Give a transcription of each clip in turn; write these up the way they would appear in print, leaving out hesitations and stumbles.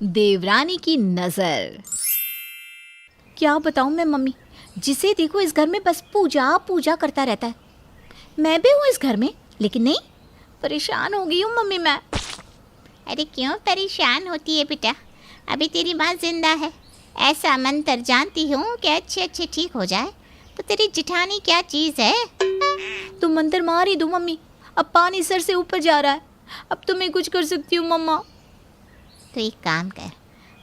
देवरानी की नजर। क्या बताऊं मैं मम्मी, जिसे देखो इस घर में बस पूजा पूजा करता रहता है। मैं भी हूँ इस घर में, लेकिन नहीं, परेशान हो गई हूँ मम्मी मैं। अरे क्यों परेशान होती है बेटा? अभी तेरी माँ जिंदा है। ऐसा मंत्र जानती हूँ कि अच्छे अच्छे ठीक हो जाए। तो तेरी जिठानी क्या चीज़ है? तुम मंत्र मार ही दो मम्मी, अब पानी सर से ऊपर जा रहा है। अब तो मैं कुछ कर सकती हूँ मम्मा। तो एक काम कर,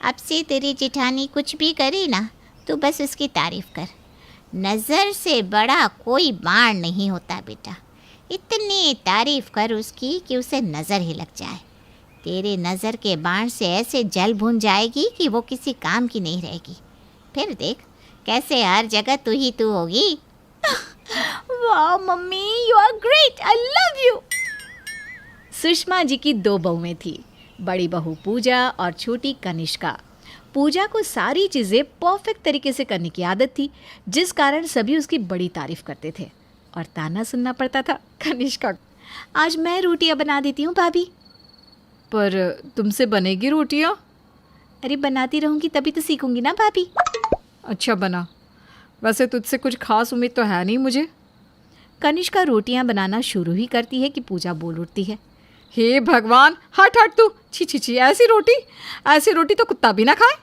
अब से तेरी जिठानी कुछ भी करे ना, तो बस उसकी तारीफ कर। नज़र से बड़ा कोई बाण नहीं होता बेटा। इतनी तारीफ कर उसकी कि उसे नज़र ही लग जाए। तेरे नज़र के बाण से ऐसे जल भुन जाएगी कि वो किसी काम की नहीं रहेगी। फिर देख कैसे हर जगह तू ही तू होगी। वाह mummy, you are great, I love you. Sushma ji की दो बहुएं थी, बड़ी बहू पूजा और छोटी कनिष्का। पूजा को सारी चीज़ें परफेक्ट तरीके से करने की आदत थी, जिस कारण सभी उसकी बड़ी तारीफ करते थे और ताना सुनना पड़ता था कनिष्का। आज मैं रोटियां बना देती हूँ भाभी। पर तुमसे बनेगी रोटियां? अरे बनाती रहूँगी तभी तो सीखूंगी ना भाभी। अच्छा बना। वैसे तुझसे कुछ खास उम्मीद तो है नहीं मुझे। कनिष्का रोटियां बनाना शुरू ही करती है कि पूजा बोल उठती है, हे भगवान, हट हट तू, छी छी छी, ऐसी रोटी तो कुत्ता भी ना खाए।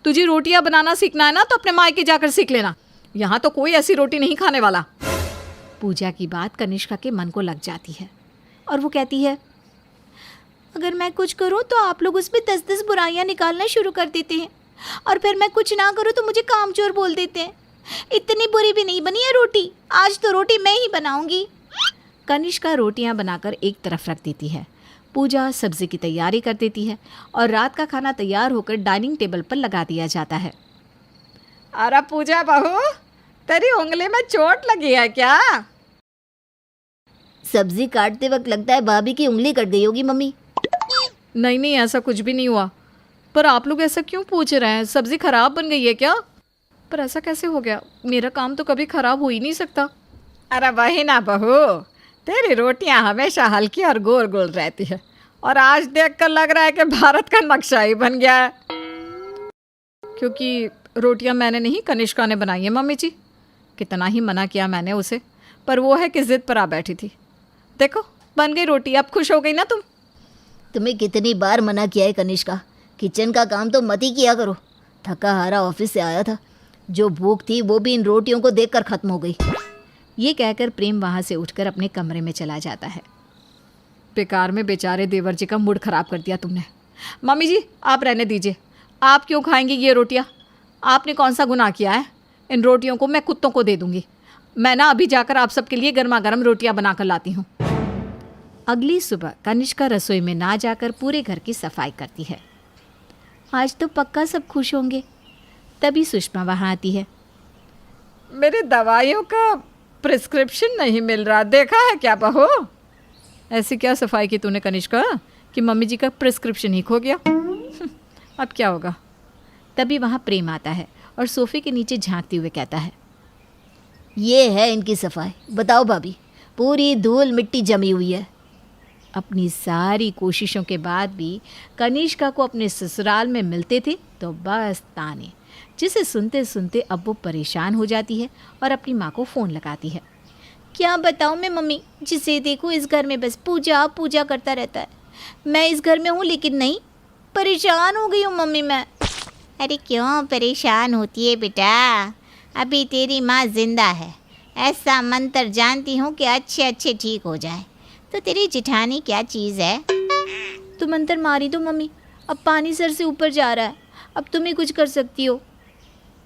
तुझे रोटियां बनाना सीखना है ना तो अपने मायके जाकर सीख लेना। यहाँ तो कोई ऐसी रोटी नहीं खाने वाला। पूजा की बात कनिष्का के मन को लग जाती है और वो कहती है, अगर मैं कुछ करूं तो आप लोग उसमें 10-10 बुराइयां निकालना शुरू कर देते हैं, और फिर मैं कुछ ना करूं तो मुझे कामचोर बोल देते हैं। इतनी बुरी भी नहीं बनी है रोटी, आज तो रोटी मैं ही बनाऊंगी। कनिष्का रोटियां बनाकर एक तरफ रख देती है। पूजा सब्जी की तैयारी कर देती है और रात का खाना तैयार होकर डाइनिंग टेबल पर लगा दिया जाता है। अरे पूजा बहू, तेरी उंगली में चोट लगी है क्या? सब्जी काटते वक्त लगता है भाभी की उंगली कट गई होगी मम्मी। नहीं नहीं, ऐसा कुछ भी नहीं हुआ। पर आप लोग ऐसा क्यों पूछ रहे हैं? सब्जी खराब बन गई है क्या? पर ऐसा कैसे हो गया? मेरा काम तो कभी खराब हो ही नहीं सकता। अरे वही ना बहू, तेरी रोटियां हमेशा हल्की और गोल गोल रहती है, और आज देखकर लग रहा है कि भारत का नक्शा ही बन गया है। क्योंकि रोटियां मैंने नहीं, कनिष्का ने बनाई है मम्मी जी। कितना ही मना किया मैंने उसे, पर वो है कि जिद पर आ बैठी थी। देखो बन गई रोटी, अब खुश हो गई ना तुम? तुम्हें कितनी बार मना किया है कनिष्का, किचन का काम तो मत ही किया करो। थका हारा ऑफिस से आया था, जो भूख थी वो भी इन रोटियों को देखकर खत्म हो गई। ये कहकर प्रेम वहाँ से उठकर अपने कमरे में चला जाता है। बेकार में बेचारे देवर जी का मूड खराब कर दिया तुमने। मम्मी जी आप रहने दीजिए, आप क्यों खाएंगी ये रोटियां? आपने कौन सा गुनाह किया है? इन रोटियों को मैं कुत्तों को दे दूंगी। मैं ना अभी जाकर आप सबके लिए गर्मा गर्म रोटियां बना कर लाती हूँ। अगली सुबह कनिष्का रसोई में ना जाकर पूरे घर की सफाई करती है। आज तो पक्का सब खुश होंगे। तभी सुषमा वहाँ आती है। मेरी दवाइयों का प्रिस्क्रिप्शन नहीं मिल रहा, देखा है क्या बहू? ऐसी क्या सफाई की तूने कनिष्का कि मम्मी जी का प्रिस्क्रिप्शन ही खो गया? अब क्या होगा? तभी वहाँ प्रेम आता है और सोफे के नीचे झांकते हुए कहता है, ये है इनकी सफाई। बताओ भाभी, पूरी धूल मिट्टी जमी हुई है। अपनी सारी कोशिशों के बाद भी कनिष्का को अपने ससुराल में मिलते थे तो बस ताने, जिसे सुनते सुनते अब वो परेशान हो जाती है और अपनी माँ को फ़ोन लगाती है। क्या बताऊँ मैं मम्मी, जिसे देखो इस घर में बस पूजा पूजा करता रहता है। मैं इस घर में हूँ लेकिन नहीं, परेशान हो गई हूँ मम्मी मैं। अरे क्यों परेशान होती है बेटा? अभी तेरी माँ जिंदा है। ऐसा मंत्र जानती हूँ कि अच्छे अच्छे ठीक हो जाए। तो तेरी जिठानी क्या चीज़ है? तो मंत्र मारी दो मम्मी, अब पानी सर से ऊपर जा रहा है, अब तुम ही कुछ कर सकती हो।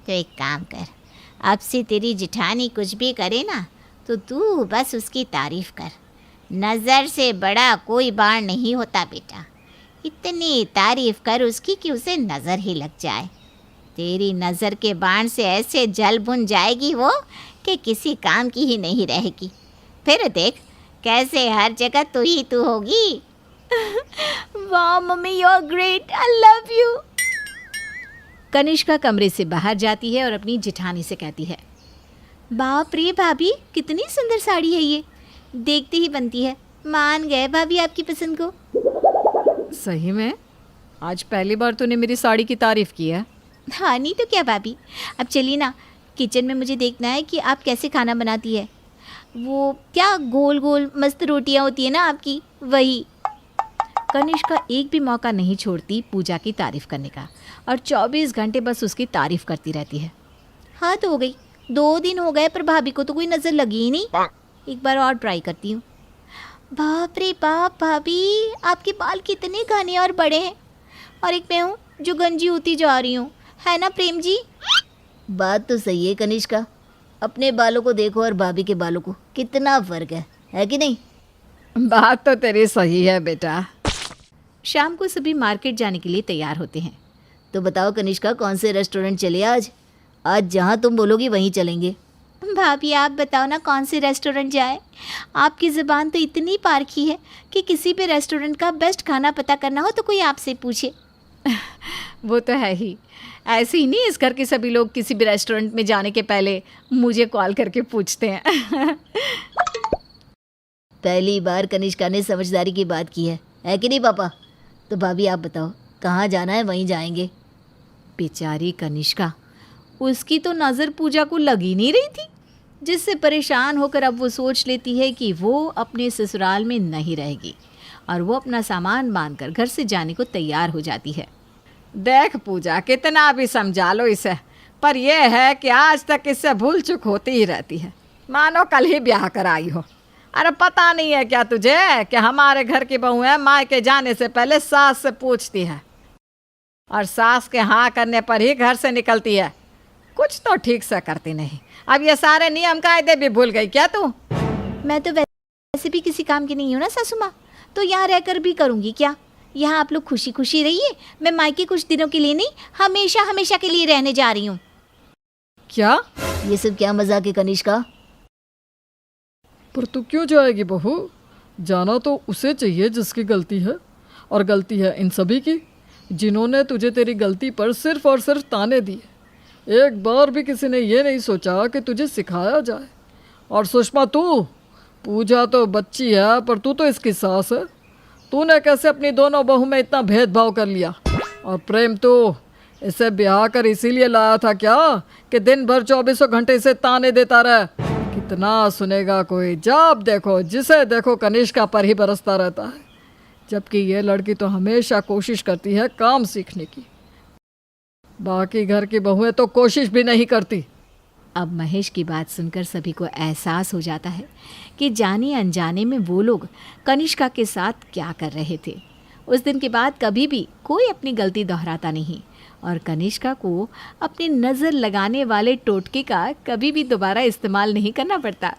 तो एक काम कर, अब से तेरी जिठानी कुछ भी करे ना तो तू बस उसकी तारीफ कर। नज़र से बड़ा कोई बाण नहीं होता बेटा। इतनी तारीफ कर उसकी कि उसे नज़र ही लग जाए। तेरी नज़र के बाण से ऐसे जल भुन जाएगी वो कि किसी काम की ही नहीं रहेगी। फिर देख कैसे हर जगह तू ही तू होगी। वाह mummy, you are great, I love you. Kanishka कमरे से बाहर जाती है और अपनी जिठानी से कहती है, बाप रे भाभी, कितनी सुंदर साड़ी है ये, देखते ही बनती है। मान गए भाभी आपकी पसंद को। सही में आज पहली बार तूने मेरी साड़ी की तारीफ़ की है। हाँ नहीं तो क्या भाभी। अब चलिए ना, किचन में मुझे देखना है कि आप कैसे खाना बनाती है। वो क्या गोल गोल मस्त रोटियां होती है ना आपकी, वही। कनिष्का एक भी मौका नहीं छोड़ती पूजा की तारीफ़ करने का, और 24 घंटे बस उसकी तारीफ़ करती रहती है। हाँ तो हो गई, 2 दिन हो गए पर भाभी को तो कोई नज़र लगी ही नहीं। एक बार और ट्राई करती हूँ। बाप रे बाप भाभी, आपके बाल कितने घने और बड़े हैं, और एक मैं हूँ जो गंजी होती जा रही हूँ, है ना प्रेम जी? बात तो सही है कनिष्का, अपने बालों को देखो और भाभी के बालों को, कितना फ़र्क है कि नहीं? बात तो तेरी सही है बेटा। शाम को सभी मार्केट जाने के लिए तैयार होते हैं। तो बताओ कनिष्का, कौन से रेस्टोरेंट चले आज? आज जहाँ तुम बोलोगी वहीं चलेंगे। भाभी आप बताओ ना कौन से रेस्टोरेंट जाए। आपकी ज़ुबान तो इतनी पारखी है कि किसी भी रेस्टोरेंट का बेस्ट खाना पता करना हो तो कोई आपसे पूछे। वो तो है ही, ऐसे ही नहीं इस घर के सभी लोग किसी भी रेस्टोरेंट में जाने के पहले मुझे कॉल करके पूछते हैं। पहली बार कनिष्का ने समझदारी की बात की है कि नहीं पापा? तो भाभी आप बताओ, कहाँ जाना है वहीं जाएंगे। बेचारी कनिष्का, उसकी तो नज़र पूजा को लगी नहीं रही थी, जिससे परेशान होकर अब वो सोच लेती है कि वो अपने ससुराल में नहीं रहेगी, और वो अपना सामान बांधकर घर से जाने को तैयार हो जाती है। देख पूजा, कितना भी समझा लो इसे, पर यह है कि आज तक इससे भूल चुक होती ही रहती है, मानो कल ही ब्याह कर आई हो। अरे पता नहीं है क्या तुझे कि हमारे घर की बहुएं मायके जाने से पहले सास से पूछती है, और सास के हाँ करने पर ही घर से निकलती है। कुछ तो ठीक से करती नहीं। अब ये सारे नियम कायदे भी भूल गई क्या तू? मैं तो वैसे भी किसी काम की नहीं हूँ ना सासू माँ, तो यहाँ रहकर भी करूँगी क्या? यहाँ आप लोग खुशी खुशी रहिए, मैं मायके कुछ दिनों के लिए नहीं, हमेशा हमेशा के लिए रहने जा रही हूँ। क्या? ये सब क्या मजाक है कनिष्का? पर तू क्यों जाएगी बहू? जाना तो उसे चाहिए जिसकी गलती है, और गलती है इन सभी की जिन्होंने तुझे तेरी गलती पर सिर्फ और सिर्फ ताने दिए। एक बार भी किसी ने ये नहीं सोचा कि तुझे सिखाया जाए। और सुषमा, तू, पूजा तो बच्ची है पर तू तो इसकी सास है। तूने कैसे अपनी दोनों बहू में इतना भेदभाव कर लिया? और प्रेम, तो इसे ब्याह कर इसीलिए लाया था क्या कि दिन भर 24 घंटे इसे ताने देता रहे? कितना सुनेगा कोई? जब देखो जिसे देखो कनिष्का पर ही बरसता रहता है, जबकि ये लड़की तो हमेशा कोशिश करती है काम सीखने की। बाकी घर की बहुएं तो कोशिश भी नहीं करती। अब महेश की बात सुनकर सभी को एहसास हो जाता है कि जाने अनजाने में वो लोग कनिष्का के साथ क्या कर रहे थे। उस दिन के बाद कभी भी कोई अपनी गलती दोहराता नहीं, और कनिष्का को अपनी नज़र लगाने वाले टोटके का कभी भी दोबारा इस्तेमाल नहीं करना पड़ता।